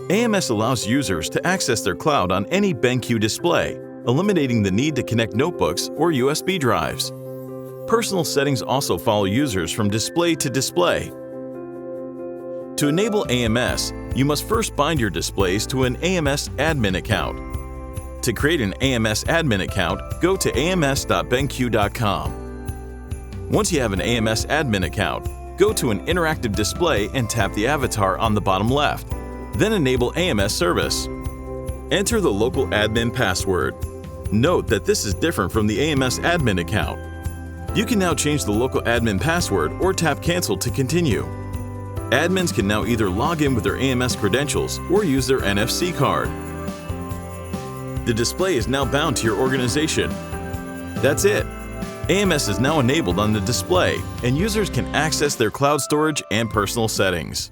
AMS allows users to access their cloud on any BenQ display, eliminating the need to connect notebooks or USB drives. Personal settings also follow users from display to display. To enable AMS, you must first bind your displays to an AMS admin account. To create an AMS admin account, go to ams.benq.com. Once you have an AMS admin account, go to an interactive display and tap the avatar on the bottom left. Then enable AMS service. Enter the local admin password. Note that this is different from the AMS admin account. You can now change the local admin password or tap Cancel to continue. Admins can now either log in with their AMS credentials or use their NFC card. The display is now bound to your organization. That's it. AMS is now enabled on the display, and users can access their cloud storage and personal settings.